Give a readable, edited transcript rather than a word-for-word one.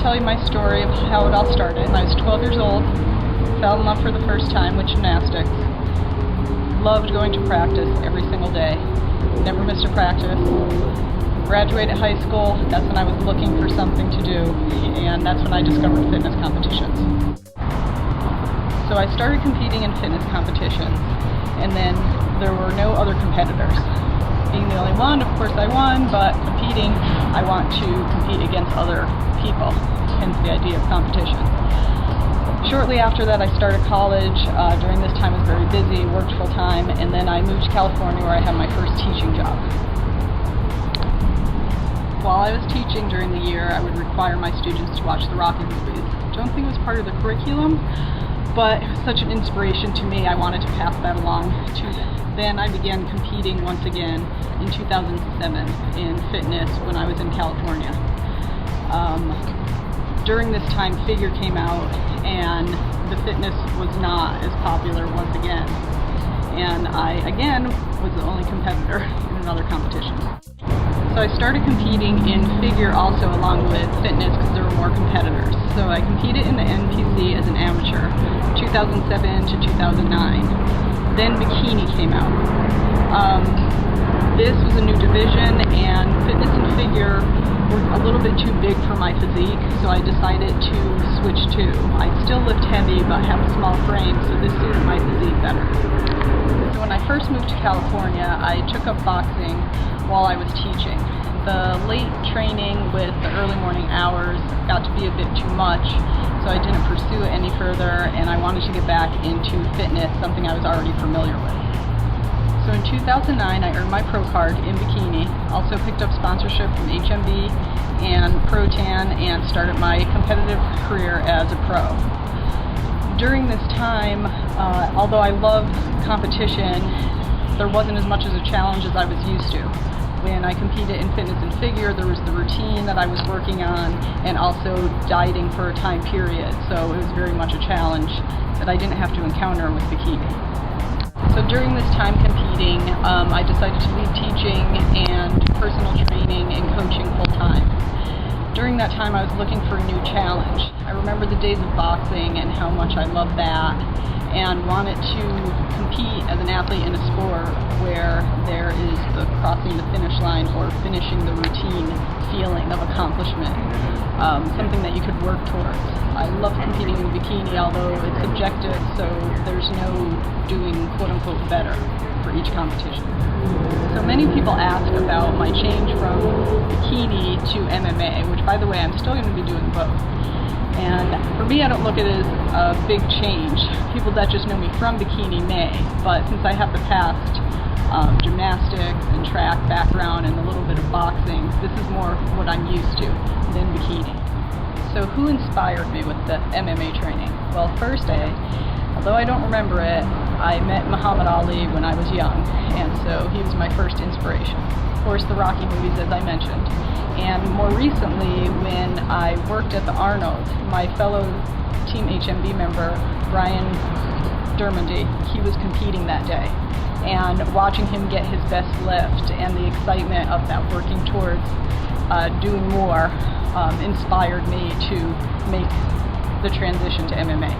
tell you my story of how it all started. I was 12 years old, fell in love for the first time with gymnastics, loved going to practice every single day, never missed a practice. Graduated high school, that's when I was looking for something to do, and that's when I discovered fitness competitions. So I started competing in fitness competitions, and then there were no other competitors. Being the only one, of course I won, but competing, I want to compete against other people, hence the idea of competition. Shortly after that I started college. During this time I was very busy, worked full time, and then I moved to California where I had my first teaching job. While I was teaching during the year, I would require my students to watch the Rocky movies. Don't think it was part of the curriculum, but it was such an inspiration to me, I wanted to pass that along to them. Then I began competing once again in 2007 in fitness when I was in California. During this time, Figure came out, and the fitness was not as popular once again. And I, again, was the only competitor in another competition. So I started competing in Figure also along with fitness because there were more competitors. So I competed in the NPC as an amateur, 2007 to 2009. Then Bikini came out. This was a new division, and fitness and Figure were a little bit too big for my physique, so I decided to switch to. I still lift heavy but have a small frame, so this suited my physique better. So when I first moved to California, I took up boxing while I was teaching. The late training with the early morning hours got to be a bit too much, so I didn't pursue it any further, and I wanted to get back into fitness, something I was already familiar with. So in 2009, I earned my pro card in Bikini, also picked up sponsorship from HMB and Pro-Tan, and started my competitive career as a pro. During this time, although I loved competition, there wasn't as much as a challenge as I was used to. When I competed in fitness and Figure, there was the routine that I was working on and also dieting for a time period, so it was very much a challenge that I didn't have to encounter with Bikini. So during this time competing, I decided to leave teaching and personal training and coaching full time. During that time I was looking for a new challenge. I remember the days of boxing and how much I loved that, and wanted to compete as an athlete in a sport where there is the crossing the finish line or finishing the routine feeling of accomplishment, something that you could work towards. I love competing in Bikini, although it's subjective, so there's no doing quote-unquote better for each competition. So many people ask about my change from Bikini to MMA, which, by the way, I'm still going to be doing both. And for me, I don't look at it as a big change. People that just know me from Bikini may, but since I have the past gymnastics and track background and a little bit of boxing, this is more what I'm used to than Bikini. So who inspired me with the MMA training? Well, first day, although I don't remember it, I met Muhammad Ali when I was young, and so he was my first inspiration. Of course, the Rocky movies, as I mentioned. And more recently, when I worked at the Arnold, my fellow Team HMB member, Brian Dermondy, he was competing that day. And watching him get his best lift and the excitement of that working towards doing more inspired me to make the transition to MMA.